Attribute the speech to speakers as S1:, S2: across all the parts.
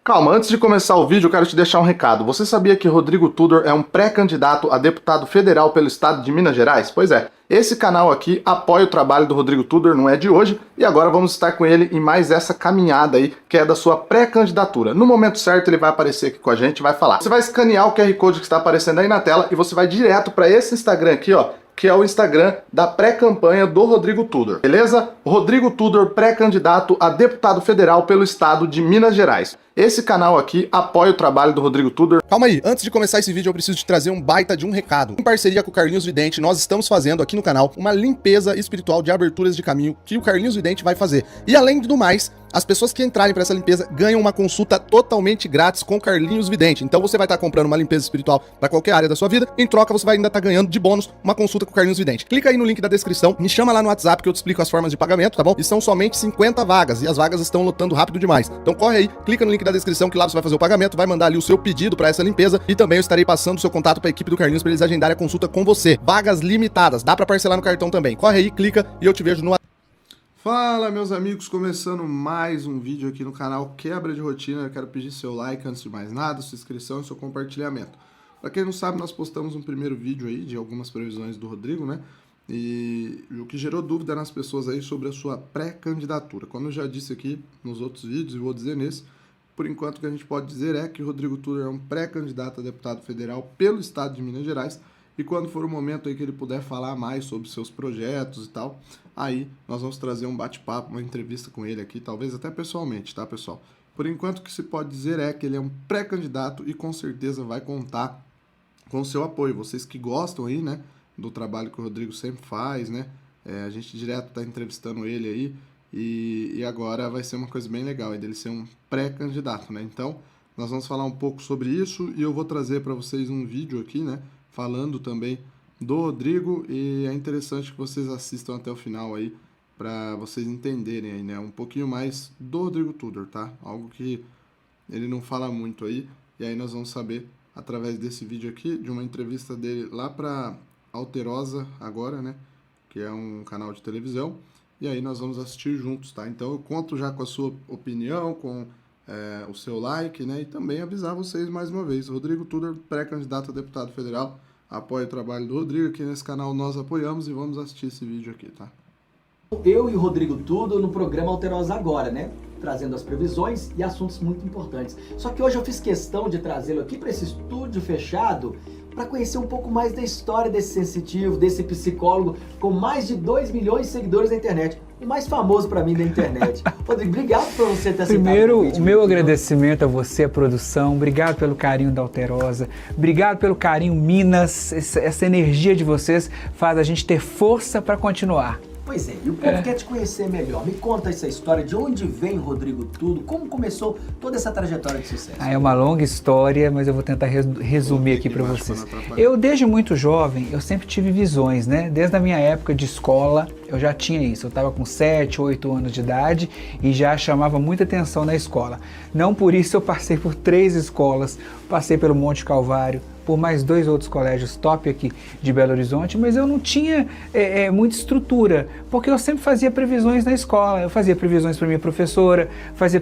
S1: Calma, antes de começar o vídeo, eu quero te deixar um recado. Você sabia que Rodrigo Tudor é um pré-candidato a deputado federal pelo estado de Minas Gerais? Pois é, esse canal aqui apoia o trabalho do Rodrigo Tudor, não é de hoje, e agora vamos estar com ele em mais essa caminhada aí, que é da sua pré-candidatura. No momento certo, ele vai aparecer aqui com a gente e vai falar. Você vai escanear o QR Code que está aparecendo aí na tela e você vai direto para esse Instagram aqui, ó, que é o Instagram da pré-campanha do Rodrigo Tudor, beleza? Rodrigo Tudor, pré-candidato a deputado federal pelo estado de Minas Gerais. Esse canal aqui apoia o trabalho do Rodrigo Tudor. Calma aí, antes de começar esse vídeo eu preciso te trazer um baita de um recado. Em parceria com o Carlinhos Vidente, nós estamos fazendo aqui no canal uma limpeza espiritual de aberturas de caminho que o Carlinhos Vidente vai fazer. E além do mais, as pessoas que entrarem para essa limpeza ganham uma consulta totalmente grátis com Carlinhos Vidente. Então você vai estar comprando uma limpeza espiritual para qualquer área da sua vida, em troca você vai ainda estar ganhando de bônus uma consulta com o Carlinhos Vidente. Clica aí no link da descrição, me chama lá no WhatsApp que eu te explico as formas de pagamento, tá bom? E são somente 50 vagas, e as vagas estão lotando rápido demais. Então corre aí, clica no link da descrição que lá você vai fazer o pagamento, vai mandar ali o seu pedido para essa limpeza e também eu estarei passando o seu contato para a equipe do Carlinhos para eles agendarem a consulta com você. Vagas limitadas, dá para parcelar no cartão também. Corre aí, clica e eu te vejo no... Fala, meus amigos, começando mais um vídeo aqui no canal Quebra de Rotina. Eu quero pedir seu like antes de mais nada, sua inscrição e seu compartilhamento. Para quem não sabe, nós postamos um primeiro vídeo aí de algumas previsões do Rodrigo, né? E o que gerou dúvida nas pessoas aí sobre a sua pré-candidatura. Como eu já disse aqui nos outros vídeos e vou dizer nesse, por enquanto o que a gente pode dizer é que o Rodrigo Tudor é um pré-candidato a deputado federal pelo estado de Minas Gerais. E quando for o momento aí que ele puder falar mais sobre seus projetos e tal, aí nós vamos trazer um bate-papo, uma entrevista com ele aqui, talvez até pessoalmente, tá, pessoal? Por enquanto o que se pode dizer é que ele é um pré-candidato e com certeza vai contar com o seu apoio. Vocês que gostam aí, né, do trabalho que o Rodrigo sempre faz, né? A gente direto tá entrevistando ele aí e agora vai ser uma coisa bem legal, aí dele ser um pré-candidato, né? Então, nós vamos falar um pouco sobre isso e eu vou trazer para vocês um vídeo aqui, né, falando também do Rodrigo e é interessante que vocês assistam até o final aí para vocês entenderem aí, né, um pouquinho mais do Rodrigo Tudor, tá? Algo que ele não fala muito aí e aí nós vamos saber através desse vídeo aqui de uma entrevista dele lá para Alterosa agora, né, que é um canal de televisão e aí nós vamos assistir juntos, tá? Então eu conto já com a sua opinião, com o seu like, né? E também avisar vocês mais uma vez, Rodrigo Tudor, pré-candidato a deputado federal, apoia o trabalho do Rodrigo, aqui nesse canal nós apoiamos e vamos assistir esse vídeo aqui, tá?
S2: Eu e o Rodrigo Tudor no programa Alterosa Agora, né? Trazendo as previsões e assuntos muito importantes. Só que hoje eu fiz questão de trazê-lo aqui para esse estúdio fechado para conhecer um pouco mais da história desse sensitivo, desse psicólogo com mais de 2 milhões de seguidores na internet. O mais famoso para mim da internet. Rodrigo, obrigado por você ter aceitado
S3: Primeiro,
S2: o convite.
S3: o meu agradecimento a você, a produção. Obrigado pelo carinho da Alterosa. Obrigado pelo carinho Minas. Essa energia de vocês faz a gente ter força para continuar.
S2: Pois é, e o povo quer te conhecer melhor. Me conta essa história, de onde vem o Rodrigo Tudor, como começou toda essa trajetória de sucesso?
S3: É uma longa história, mas eu vou tentar resumir aqui para vocês. Eu, desde muito jovem, eu sempre tive visões, né? Desde a minha época de escola, eu já tinha isso. Eu estava com 7, 8 anos de idade e já chamava muita atenção na escola. Não por isso eu passei por 3 escolas, passei pelo Monte Calvário, por mais 2 outros colégios top aqui de Belo Horizonte, mas eu não tinha muita estrutura, porque eu sempre fazia previsões na escola, eu fazia previsões para minha professora, fazia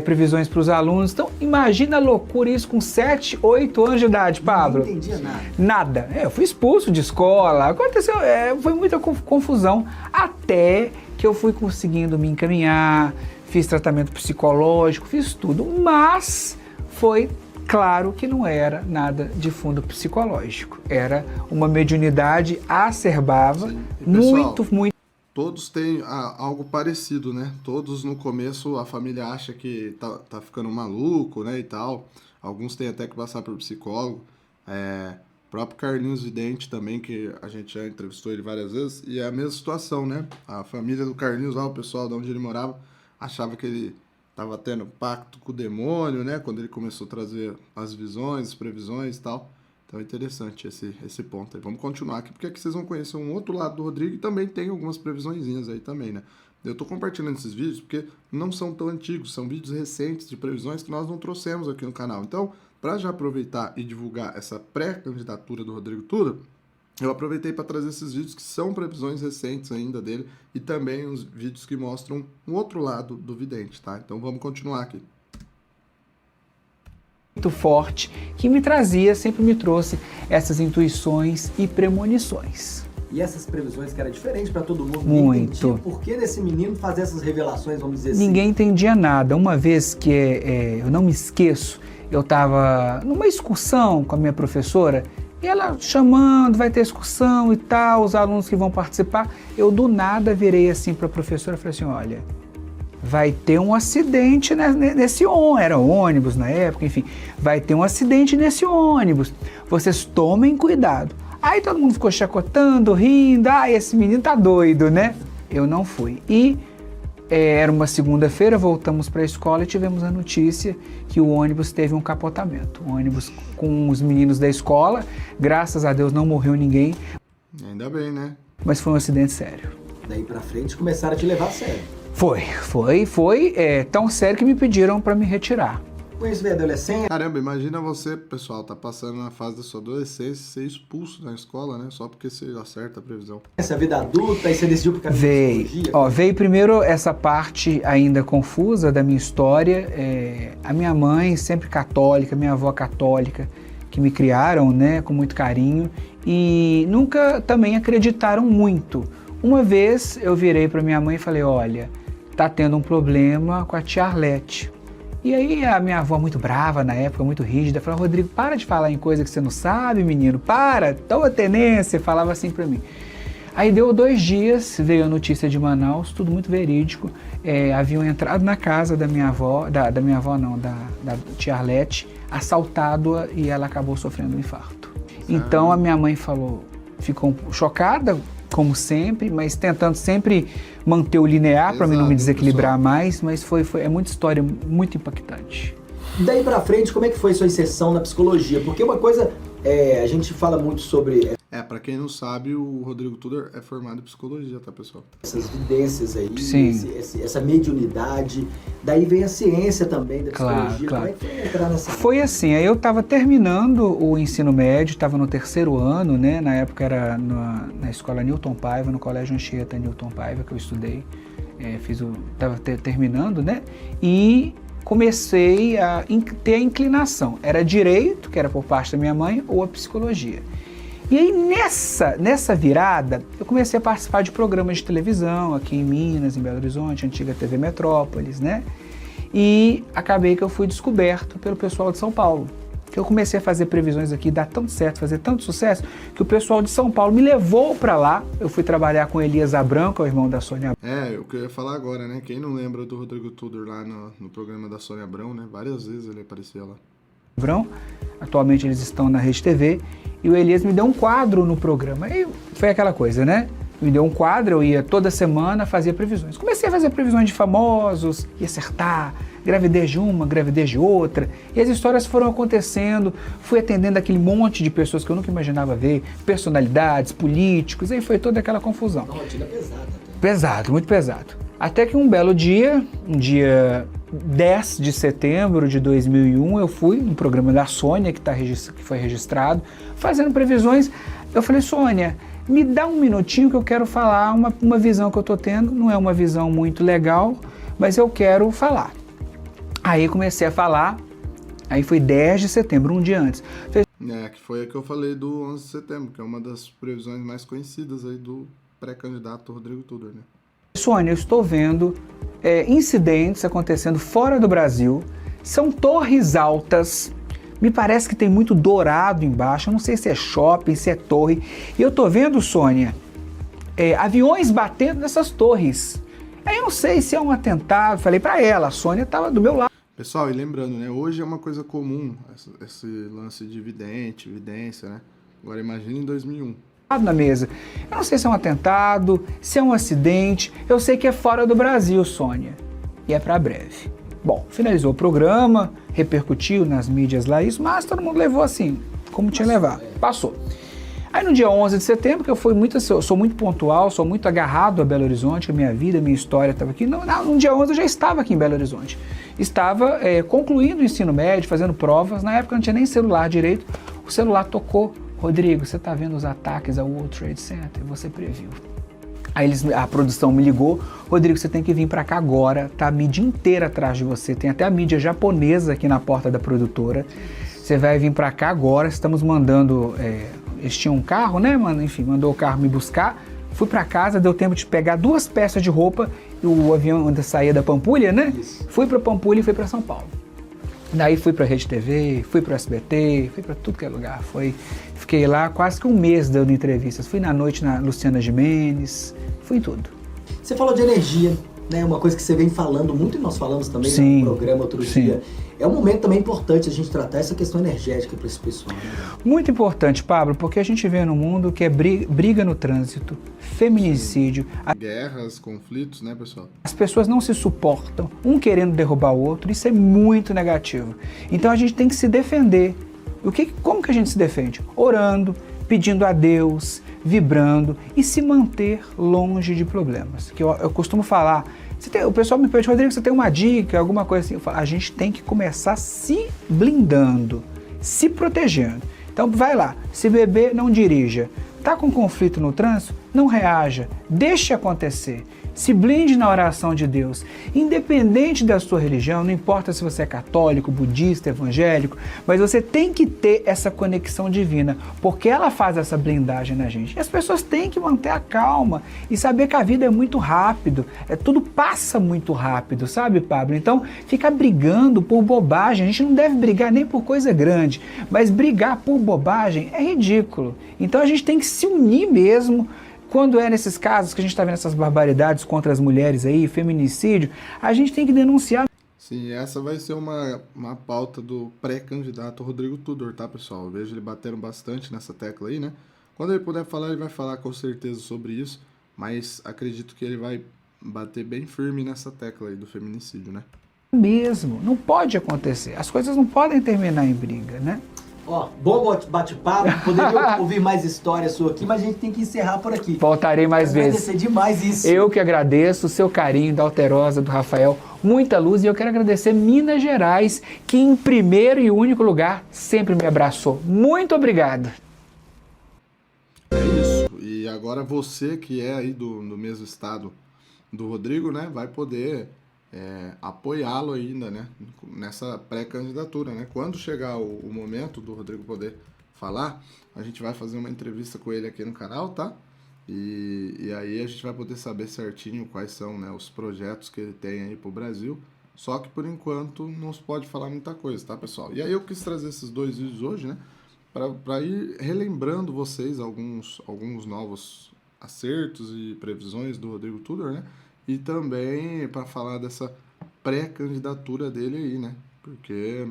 S3: previsões para os alunos. Então imagina a loucura isso com 7, 8 anos de idade, Pablo.
S2: Não entendia nada.
S3: Nada. Eu fui expulso de escola, aconteceu, foi muita confusão, até que eu fui conseguindo me encaminhar, fiz tratamento psicológico, fiz tudo, mas foi claro que não era nada de fundo psicológico, era uma mediunidade acerbava,
S1: Pessoal,
S3: muito.
S1: Todos têm algo parecido, né? Todos no começo a família acha que tá ficando maluco, né, e tal. Alguns têm até que passar por psicólogo. O próprio Carlinhos Vidente também, que a gente já entrevistou ele várias vezes, e é a mesma situação, né? A família do Carlinhos lá, o pessoal de onde ele morava, achava que ele estava tendo pacto com o demônio, né? Quando ele começou a trazer as visões, as previsões e tal. Então é interessante esse ponto aí. Vamos continuar aqui, porque aqui vocês vão conhecer um outro lado do Rodrigo e também tem algumas previsõezinhas aí também, né? Eu tô compartilhando esses vídeos porque não são tão antigos, são vídeos recentes de previsões que nós não trouxemos aqui no canal. Então, para já aproveitar e divulgar essa pré-candidatura do Rodrigo Tudor, eu aproveitei para trazer esses vídeos que são previsões recentes ainda dele e também os vídeos que mostram um outro lado do vidente, tá? Então vamos continuar aqui.
S3: muito forte que me trazia, sempre me trouxe essas intuições e premonições.
S2: E essas previsões que era diferente para todo mundo.
S3: Muito.
S2: Ninguém entendia o porquê desse menino fazer essas revelações, vamos dizer assim.
S3: Ninguém entendia nada. Uma vez que eu não me esqueço, eu estava numa excursão com a minha professora e ela chamando, vai ter excursão e tal, os alunos que vão participar. Eu do nada virei assim para a professora e falei assim, olha, vai ter um acidente nesse ônibus, era ônibus na época, enfim, vai ter um acidente nesse ônibus, vocês tomem cuidado. Aí todo mundo ficou chacotando, rindo, esse menino tá doido, né? Eu não fui. E era uma segunda-feira, voltamos para a escola e tivemos a notícia que o ônibus teve um capotamento. O ônibus com os meninos da escola, graças a Deus não morreu ninguém.
S1: Ainda bem, né?
S3: Mas foi um acidente sério.
S2: Daí pra frente começaram a te levar a sério.
S3: Foi tão sério que me pediram para me retirar.
S2: Com isso veio a adolescência.
S1: Caramba, imagina você, pessoal, tá passando na fase da sua adolescência, ser expulso da escola, né? Só porque você acerta a previsão.
S2: Essa vida adulta, aí você decidiu por caminho de psicologia.
S3: Veio primeiro essa parte ainda confusa da minha história. A minha mãe, sempre católica, minha avó católica, que me criaram, né, com muito carinho e nunca também acreditaram muito. Uma vez eu virei para minha mãe e falei, olha, tá tendo um problema com a tia Arlete. E aí a minha avó, muito brava na época, muito rígida, falou, Rodrigo, para de falar em coisa que você não sabe, menino, para, toma tenência, falava assim pra mim. Aí deu 2 dias, veio a notícia de Manaus, tudo muito verídico, haviam entrado na casa da minha avó, da tia Arlete, assaltado-a e ela acabou sofrendo um infarto. Então a minha mãe ficou chocada, como sempre, mas tentando sempre manter o linear para mim não me desequilibrar mais, mas é muita história muito impactante.
S2: Daí pra frente, como é que foi sua inserção na psicologia? Porque uma coisa, a gente fala muito sobre...
S1: pra quem não sabe, o Rodrigo Tudor é formado em psicologia, tá, pessoal?
S2: Essas vidências aí,
S3: Sim.
S2: essa mediunidade. Daí vem a ciência também da psicologia.
S3: Claro.
S2: Como é que foi entrar nessa área?
S3: Foi assim, aí eu estava terminando o ensino médio, estava no 3º ano, né? Na época era na escola Newton Paiva, no Colégio Anchieta Newton Paiva, que eu estudei. Estava terminando, né? E comecei a ter a inclinação. Era direito, que era por parte da minha mãe, ou a psicologia. E aí nessa virada, eu comecei a participar de programas de televisão aqui em Minas, em Belo Horizonte, antiga TV Metrópolis, né? E acabei que eu fui descoberto pelo pessoal de São Paulo. Que eu comecei a fazer previsões aqui, dar tão certo, fazer tanto sucesso, que o pessoal de São Paulo me levou para lá. Eu fui trabalhar com Elias Abrão, que é o irmão da Sônia.
S1: O que eu ia falar agora, né? Quem não lembra do Rodrigo Tudor lá no programa da Sônia Abrão, né? Várias vezes ele aparecia lá.
S3: Atualmente eles estão na Rede TV e o Elias me deu um quadro no programa. Aí foi aquela coisa, né? Me deu um quadro, eu ia toda semana, fazia previsões. Comecei a fazer previsões de famosos, ia acertar, gravidez de uma, gravidez de outra. E as histórias foram acontecendo, fui atendendo aquele monte de pessoas que eu nunca imaginava ver, personalidades, políticos, aí foi toda aquela confusão.
S2: Uma rotina pesada.
S3: Pesado, muito pesado. Até que um belo dia, um dia 10 de setembro de 2001, eu fui no programa da Sônia, que foi registrado, fazendo previsões. Eu falei, Sônia, me dá um minutinho que eu quero falar uma visão que eu tô tendo. Não é uma visão muito legal, mas eu quero falar. Aí comecei a falar, aí foi 10 de setembro, um dia antes.
S1: Que foi a que eu falei do 11 de setembro, que é uma das previsões mais conhecidas aí do pré-candidato Rodrigo Tudor, né?
S3: Sônia, eu estou vendo incidentes acontecendo fora do Brasil, são torres altas, me parece que tem muito dourado embaixo, eu não sei se é shopping, se é torre, e eu estou vendo, Sônia, aviões batendo nessas torres. Aí eu não sei se é um atentado, falei para ela, a Sônia estava do meu lado.
S1: Pessoal, e lembrando, né, hoje é uma coisa comum esse lance de evidência, né? Agora imagine em 2001.
S3: Na mesa. Eu não sei se é um atentado, se é um acidente, eu sei que é fora do Brasil, Sônia, e é para breve. Bom, finalizou o programa, repercutiu nas mídias lá isso, mas todo mundo levou assim, como tinha levado, passou. Aí no dia 11 de setembro, que eu sou muito pontual, sou muito agarrado a Belo Horizonte, a minha vida, a minha história estava aqui, no dia 11 eu já estava aqui em Belo Horizonte, estava concluindo o ensino médio, fazendo provas, na época não tinha nem celular direito, o celular tocou. Rodrigo, você está vendo os ataques ao World Trade Center? Você previu. Aí a produção me ligou, Rodrigo, você tem que vir para cá agora, tá a mídia inteira atrás de você, tem até a mídia japonesa aqui na porta da produtora, você vai vir para cá agora, estamos mandando, eles tinham um carro, né, mano, enfim, mandou o carro me buscar, fui para casa, deu tempo de pegar 2 peças de roupa, e o avião ainda saía da Pampulha, né, fui para Pampulha e fui para São Paulo. Daí fui pra Rede TV, fui pro SBT, fui pra tudo que é lugar. Fiquei lá quase que um mês dando entrevistas. Fui na noite na Luciana Gimenez, fui em tudo.
S2: Você falou de energia, né? Uma coisa que você vem falando muito e nós falamos também no programa outro dia. É um momento também importante a gente tratar essa questão energética para esse pessoal. Né?
S3: Muito importante, Pablo, porque a gente vê num mundo que é briga no trânsito, feminicídio.
S1: Guerras, conflitos, né, pessoal?
S3: As pessoas não se suportam, um querendo derrubar o outro, isso é muito negativo. Então a gente tem que se defender. Como que a gente se defende? Orando, pedindo a Deus, vibrando e se manter longe de problemas. Que eu costumo falar, o pessoal me pergunta, Rodrigo, você tem uma dica, alguma coisa assim? Eu falo, a gente tem que começar se blindando, se protegendo. Então vai lá, se beber, não dirija. Está com conflito no trânsito? Não reaja, deixe acontecer. Se blinde na oração de Deus. Independente da sua religião, não importa se você é católico, budista, evangélico, mas você tem que ter essa conexão divina, porque ela faz essa blindagem na gente. E as pessoas têm que manter a calma e saber que a vida é muito rápido, tudo passa muito rápido, sabe, Pablo? Então, ficar brigando por bobagem, a gente não deve brigar nem por coisa grande, mas brigar por bobagem é ridículo. Então, a gente tem que se unir mesmo. Quando é nesses casos que a gente está vendo essas barbaridades contra as mulheres aí, feminicídio, a gente tem que denunciar.
S1: Sim, essa vai ser uma pauta do pré-candidato Rodrigo Tudor, tá, pessoal? Eu vejo ele batendo bastante nessa tecla aí, né? Quando ele puder falar, ele vai falar com certeza sobre isso, mas acredito que ele vai bater bem firme nessa tecla aí do feminicídio, né?
S3: Mesmo, não pode acontecer. As coisas não podem terminar em briga, né?
S2: Ó, bom bate-papo, poderia ouvir mais história sua aqui, mas a gente tem que encerrar por aqui.
S3: Voltarei mais vezes.
S2: Agradecer demais isso.
S3: Eu que agradeço o seu carinho, da Alterosa, do Rafael, muita luz, e eu quero agradecer Minas Gerais, que em primeiro e único lugar sempre me abraçou. Muito obrigado.
S1: É isso, e agora você que é aí do mesmo estado do Rodrigo, né, vai poder apoiá-lo ainda, né, nessa pré-candidatura, né? Quando chegar o momento do Rodrigo poder falar, a gente vai fazer uma entrevista com ele aqui no canal, tá? E aí a gente vai poder saber certinho quais são, né, os projetos que ele tem aí pro Brasil, só que por enquanto não se pode falar muita coisa, tá, pessoal? E aí eu quis trazer esses 2 vídeos hoje, né, para ir relembrando vocês alguns novos acertos e previsões do Rodrigo Tudor, né? E também para falar dessa pré-candidatura dele aí, né? Porque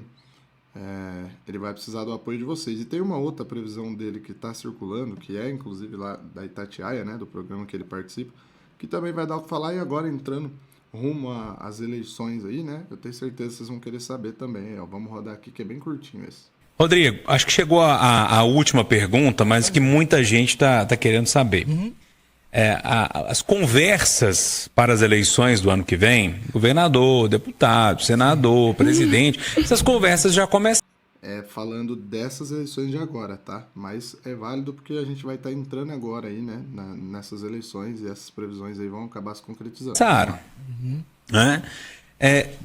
S1: ele vai precisar do apoio de vocês. E tem uma outra previsão dele que está circulando, que é inclusive lá da Itatiaia, né? Do programa que ele participa, que também vai dar o que falar. E agora entrando rumo às eleições aí, né? Eu tenho certeza que vocês vão querer saber também. Ó, vamos rodar aqui que é bem curtinho esse.
S4: Rodrigo, acho que chegou a última pergunta, mas que muita gente tá querendo saber. As conversas para as eleições do ano que vem, governador, deputado, senador, presidente, essas conversas já começam.
S1: Falando dessas eleições de agora, tá? Mas é válido porque a gente vai estar entrando agora aí, né? Nessas eleições, e essas previsões aí vão acabar se concretizando.
S4: Claro.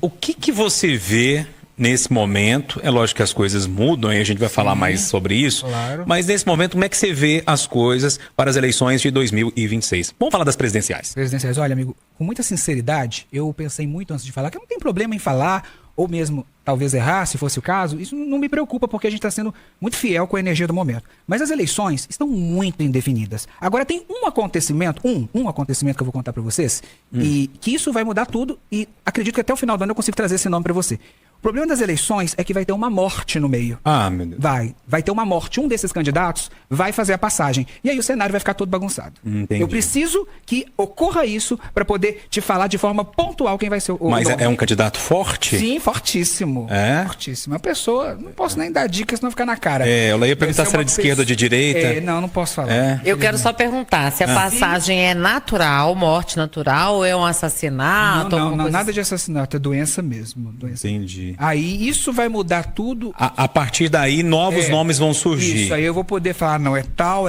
S4: O que você vê nesse momento? É lógico que as coisas mudam e a gente vai falar mais sobre isso.
S3: Claro.
S4: Mas nesse momento, como é que você vê as coisas para as eleições de 2026? Vamos falar das presidenciais.
S3: Presidenciais, olha, amigo, com muita sinceridade, eu pensei muito antes de falar que não tem problema em falar, ou mesmo talvez errar, se fosse o caso. Isso não me preocupa, porque a gente está sendo muito fiel com a energia do momento. Mas as eleições estão muito indefinidas. Agora tem um acontecimento, um acontecimento que eu vou contar para vocês, e que isso vai mudar tudo, e acredito que até o final do ano eu consigo trazer esse nome para você. O problema das eleições é que vai ter uma morte no meio.
S4: Ah, meu Deus.
S3: Vai ter uma morte. Um desses candidatos vai fazer a passagem. E aí o cenário vai ficar todo bagunçado.
S4: Entendi.
S3: Eu preciso que ocorra isso para poder te falar de forma pontual quem vai ser o
S4: Mas
S3: nome.
S4: é um candidato forte?
S3: Sim, fortíssimo. Fortíssimo. A pessoa, não posso nem dar dicas, senão ficar na cara.
S4: Eu ia perguntar se era de esquerda ou de direita.
S3: Não posso falar.
S5: Eu quero só perguntar se a passagem é natural, morte natural, ou é um assassinato?
S3: Não, nada de assassinato, é doença mesmo. Doença.
S4: Entendi. Entendi.
S3: Aí isso vai mudar tudo.
S4: A partir daí, novos nomes vão surgir.
S3: Isso, aí eu vou poder falar, não, é tal,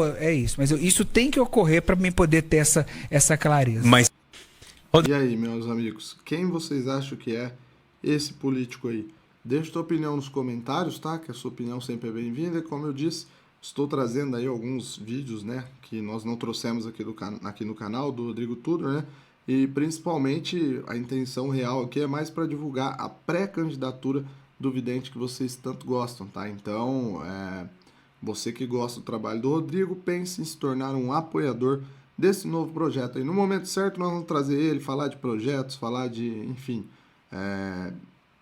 S3: é isso. Mas isso tem que ocorrer para mim poder ter essa clareza.
S4: Mas
S1: E aí, meus amigos, quem vocês acham que é esse político aí? Deixa sua opinião nos comentários, tá? Que a sua opinião sempre é bem-vinda. Como eu disse, estou trazendo aí alguns vídeos, né? Que nós não trouxemos aqui no canal do Rodrigo Tudor, né? E principalmente a intenção real aqui é mais para divulgar a pré-candidatura do vidente que vocês tanto gostam, tá? Então, você que gosta do trabalho do Rodrigo, pense em se tornar um apoiador desse novo projeto aí. No momento certo nós vamos trazer ele, falar de projetos, falar de, enfim,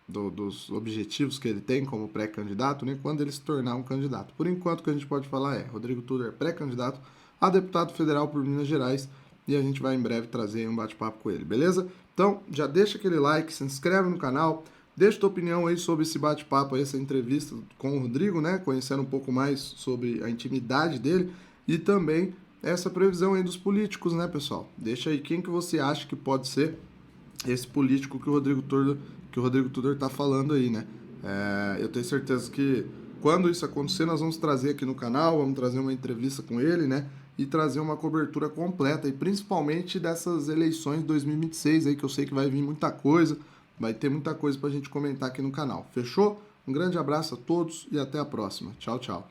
S1: dos objetivos que ele tem como pré-candidato, né, quando ele se tornar um candidato. Por enquanto o que a gente pode falar é, Rodrigo Tudor é pré-candidato a deputado federal por Minas Gerais e a gente vai em breve trazer um bate-papo com ele, beleza? Então já deixa aquele like, se inscreve no canal, deixa tua opinião aí sobre esse bate-papo, essa entrevista com o Rodrigo, né, conhecendo um pouco mais sobre a intimidade dele e também essa previsão aí dos políticos, né, pessoal? Deixa aí quem que você acha que pode ser esse político que o Rodrigo Tudor tá falando aí, né? Eu tenho certeza que quando isso acontecer, nós vamos trazer aqui no canal, vamos trazer uma entrevista com ele, né? E trazer uma cobertura completa, e principalmente dessas eleições de 2026 aí, que eu sei que vai vir muita coisa, vai ter muita coisa pra gente comentar aqui no canal. Fechou? Um grande abraço a todos e até a próxima. Tchau, tchau.